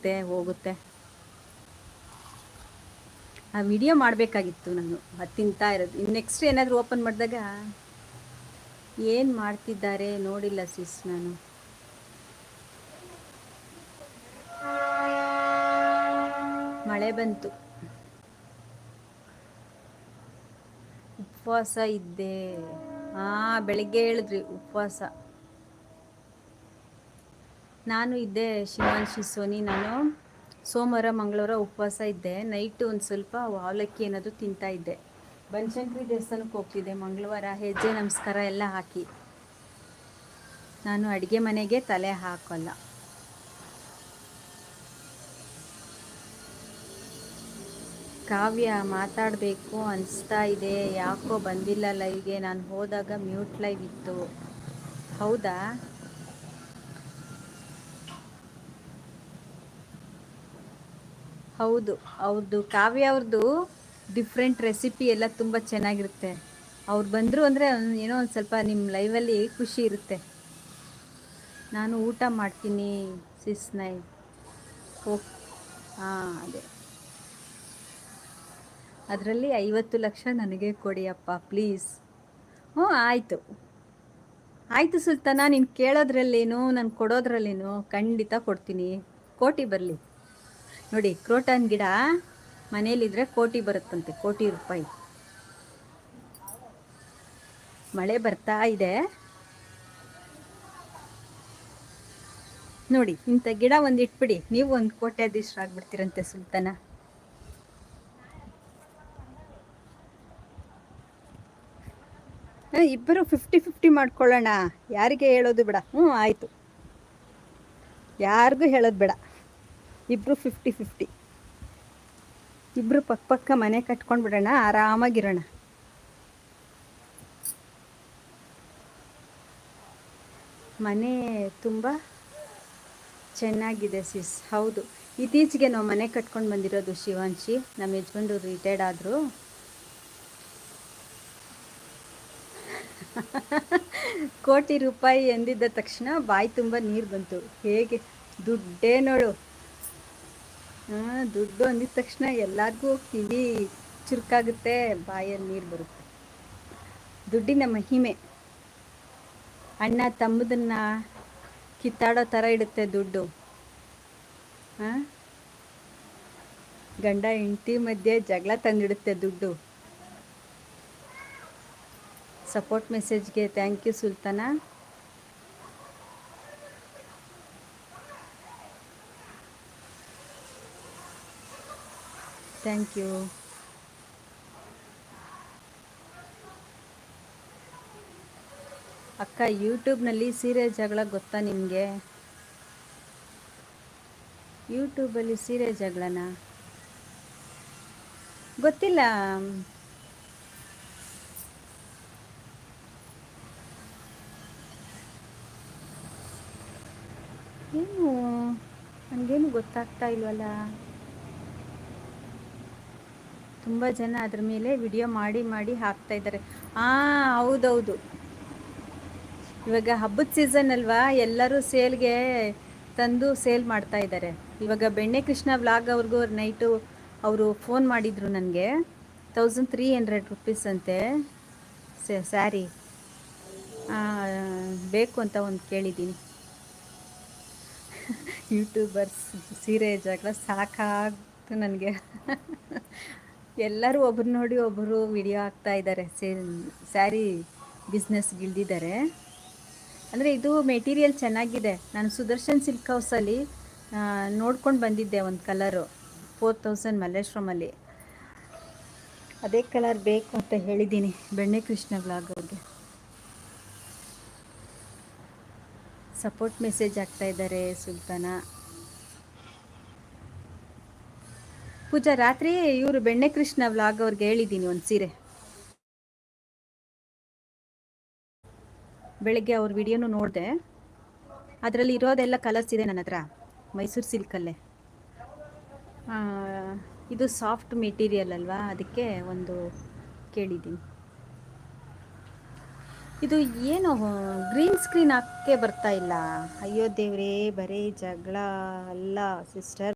ಬರುತ್ತೆ ಹೋಗುತ್ತೆ. ಆ ವಿಡಿಯೋ ಮಾಡಬೇಕಾಗಿತ್ತು ನಾನು, ಅದು ತಿಂತಾ ಇರೋದು. ಇನ್ನು ನೆಕ್ಸ್ಟ್ ಏನಾದರೂ ಓಪನ್ ಮಾಡಿದಾಗ ಏನು ಮಾಡ್ತಿದ್ದಾರೆ ನೋಡಿಲ್ಲ ಸಿಸ್ ನಾನು. ಮಳೆ ಬಂತು. ಉಪವಾಸ ಇದ್ದೆ. ಬೆಳಿಗ್ಗೆ ಹೇಳಿದ್ರಿ ಉಪವಾಸ. ನಾನು ಇದ್ದೆ ಶಿವಾಂಶಿ ಸೋನಿ. ನಾನು ಸೋಮವಾರ ಮಂಗಳವಾರ ಉಪವಾಸ ಇದ್ದೆ. ನೈಟು ಒಂದು ಸ್ವಲ್ಪ ಅವಲಕ್ಕಿ ಏನಾದರೂ ತಿಂತಾ ಇದ್ದೆ. ಬನಶಂಕರಿ ದೇವಸ್ಥಾನಕ್ಕೆ ಹೋಗ್ತಿದ್ದೆ ಮಂಗಳವಾರ. ಹೆಜ್ಜೆ ನಮಸ್ಕಾರ ಎಲ್ಲ ಹಾಕಿ. ನಾನು ಅಡುಗೆ ಮನೆಗೆ ತಲೆ ಹಾಕೋಲ್ಲ. ಕಾವ್ಯ ಮಾತಾಡಬೇಕು ಅನಿಸ್ತಾ ಇದೆ, ಯಾಕೋ ಬಂದಿಲ್ಲ ಲೈವ್ಗೆ. ನಾನು ಹೋದಾಗ ಮ್ಯೂಟ್ ಲೈವ್ ಇತ್ತು. ಹೌದಾ? ಹೌದು, ಅವ್ರದ್ದು ಕಾವ್ಯ ಅವ್ರದ್ದು ಡಿಫ್ರೆಂಟ್ ರೆಸಿಪಿ ಎಲ್ಲ ತುಂಬ ಚೆನ್ನಾಗಿರುತ್ತೆ. ಅವ್ರು ಬಂದರು ಅಂದರೆ ಏನೋ ಒಂದು ಸ್ವಲ್ಪ ನಿಮ್ಮ ಲೈವಲ್ಲಿ ಖುಷಿ ಇರುತ್ತೆ. ನಾನು ಊಟ ಮಾಡ್ತೀನಿ ಸಿಸ್ ನೈ. ಓಕೆ, ಅದೇ ಅದರಲ್ಲಿ 50 ಲಕ್ಷ ನನಗೆ ಕೊಡಿ ಅಪ್ಪ ಪ್ಲೀಸ್. ಆಯಿತು ಆಯಿತು ಸುಲ್ತಾನ, ನೀನು ಕೇಳೋದ್ರಲ್ಲೇನು ನಾನು ಕೊಡೋದ್ರಲ್ಲೇನು, ಖಂಡಿತ ಕೊಡ್ತೀನಿ. ಕೋಟಿ ಬರಲಿ ನೋಡಿ. ಕ್ರೋಟನ್ ಗಿಡ ಮನೇಲಿದ್ರೆ ಕೋಟಿ ಬರುತ್ತಂತೆ, ಕೋಟಿ ರೂಪಾಯಿ. ಮಳೆ ಬರ್ತಾ ಇದೆ ನೋಡಿ. ಇಂಥ ಗಿಡ ಒಂದು ಇಟ್ಬಿಡಿ, ನೀವು ಒಂದು ಕೋಟ್ಯಾಧೀಶರಾಗ್ಬಿಡ್ತೀರಂತೆ ಸುಲ್ತಾನ. ಇಬ್ಬರು 50-50 ಮಾಡ್ಕೊಳ್ಳೋಣ. ಯಾರಿಗೆ ಹೇಳೋದು ಬೇಡ. ಆಯಿತು, ಯಾರಿಗೂ ಹೇಳೋದು ಬೇಡ. ಇಬ್ಬರು 50-50. ಇಬ್ಬರು ಪಕ್ಕ ಮನೆ ಕಟ್ಕೊಂಡು ಬಿಡೋಣ, ಆರಾಮಾಗಿರೋಣ. ಮನೆ ತುಂಬ ಚೆನ್ನಾಗಿದೆ ಸಿಸ್. ಹೌದು, ಇತ್ತೀಚೆಗೆ ನಾವು ಮನೆ ಕಟ್ಕೊಂಡು ಬಂದಿರೋದು ಶಿವಾಂಶಿ. ನಮ್ಮ ಯಜಮಾನ್ರು ರಿಟೈರ್ಡ್ ಆದರು. ಕೋಟಿ ರೂಪಾಯಿ ಎಂದಿದ್ದ ತಕ್ಷಣ ಬಾಯಿ ತುಂಬ ನೀರು ಬಂತು. ಹೇಗೆ ದುಡ್ಡೇ ನೋಡು. ದುಡ್ಡು ಅಂದಿದ ತಕ್ಷಣ ಎಲ್ಲರಿಗೂ ಕಿವಿ ಚುರುಕಾಗುತ್ತೆ, ಬಾಯಲ್ಲಿ ನೀರು ಬರುತ್ತೆ. ದುಡ್ಡಿನ ಮಹಿಮೆ. ಅಣ್ಣ ತಮ್ಮದನ್ನ ಕಿತ್ತಾಡೋ ಥರ ಇಡುತ್ತೆ ದುಡ್ಡು. ಗಂಡ ಹೆಂಡತಿ ಮಧ್ಯೆ ಜಗಳ ತಂದಿಡುತ್ತೆ ದುಡ್ಡು. ಸಪೋರ್ಟ್ ಮೆಸೇಜ್ಗೆ thank you Sultana. Thank you. ಅಕ್ಕ, ಯೂಟ್ಯೂಬ್ನಲ್ಲಿ ಸೀರೆ ಜಗಳ ಗೊತ್ತಾ ನಿಮಗೆ? ಯೂಟ್ಯೂಬಲ್ಲಿ ಸೀರೆ ಜಗಳನ ಗೊತ್ತಿಲ್ಲ. ಏನು ನನಗೇನು ಗೊತ್ತಾಗ್ತಾ ಇಲ್ವಲ್ಲ. ತುಂಬ ಜನ ಅದ್ರ ಮೇಲೆ ವಿಡಿಯೋ ಮಾಡಿ ಹಾಕ್ತಾ ಇದ್ದಾರೆ. ಹೌದೌದು, ಇವಾಗ ಹಬ್ಬದ ಸೀಸನ್ ಅಲ್ವಾ, ಎಲ್ಲರೂ ಸೇಲ್ಗೆ ತಂದು ಸೇಲ್ ಮಾಡ್ತಾ ಇದ್ದಾರೆ. ಇವಾಗ ಬೆಣ್ಣೆ ಕೃಷ್ಣ ವ್ಲಾಗ್ ಅವ್ರಿಗೂ ನೈಟು ಅವರು ಫೋನ್ ಮಾಡಿದರು ನನಗೆ. 1300 ರುಪೀಸ್ ಅಂತೆ ಸ್ಯಾರಿ ಬೇಕು ಅಂತ ಒಂದು ಕೇಳಿದ್ದೀನಿ. ಯೂಟ್ಯೂಬರ್ಸ್ ಸೀರೆ ಜಗಳ ಸಾಕಾಗ್ತು ನನಗೆ. ಎಲ್ಲರೂ ಒಬ್ರು ನೋಡಿ ಒಬ್ಬರು ವಿಡಿಯೋ ಹಾಕ್ತಾ ಇದ್ದಾರೆ. ಸ್ಯಾರಿ ಬಿಸ್ನೆಸ್ಗಿಳಿದಿದ್ದಾರೆ. ಅಂದರೆ ಇದು ಮೆಟೀರಿಯಲ್ ಚೆನ್ನಾಗಿದೆ. ನಾನು ಸುದರ್ಶನ್ ಸಿಲ್ಕ್ ಹೌಸಲ್ಲಿ ನೋಡ್ಕೊಂಡು ಬಂದಿದ್ದೆ ಒಂದು ಕಲರು 4000 ಮಲ್ಲೇಶ್ವರಮಲ್ಲಿ. ಅದೇ ಕಲರ್ ಬೇಕು ಅಂತ ಹೇಳಿದ್ದೀನಿ ಬೆಣ್ಣೆ ಕೃಷ್ಣ ವ್ಲಾಗ್ ಅವ್ರಿಗೆ. ಸಪೋರ್ಟ್ ಮೆಸೇಜ್ ಆಗ್ತಾ ಇದ್ದಾರೆ ಸುಲ್ತಾನ. ಪೂಜಾ, ರಾತ್ರಿ ಇವರು ಬೆಣ್ಣೆ ಕೃಷ್ಣ ವ್ಲಾಗ್ ಅವ್ರಿಗೆ ಹೇಳಿದ್ದೀನಿ ಒಂದು ಸೀರೆ. ಬೆಳಗ್ಗೆ ಅವ್ರ ವಿಡಿಯೋನು ನೋಡಿದೆ. ಅದರಲ್ಲಿ ಇರೋದೆಲ್ಲ ಕಲರ್ಸ್ ಇದೆ ನನ್ನ ಹತ್ರ, ಮೈಸೂರು ಸಿಲ್ಕಲ್ಲೇ. ಇದು ಸಾಫ್ಟ್ ಮೆಟೀರಿಯಲ್ ಅಲ್ವಾ, ಅದಕ್ಕೆ ಒಂದು ಕೇಳಿದ್ದೀನಿ. ಇದು ಏನು ಗ್ರೀನ್ ಸ್ಕ್ರೀನ್ ಹಾಕಕ್ಕೆ ಬರ್ತಾ ಇಲ್ಲ. ಅಯ್ಯೋ ದೇವ್ರೇ, ಬರೀ ಜಗಳ ಅಲ್ಲ ಸಿಸ್ಟರ್.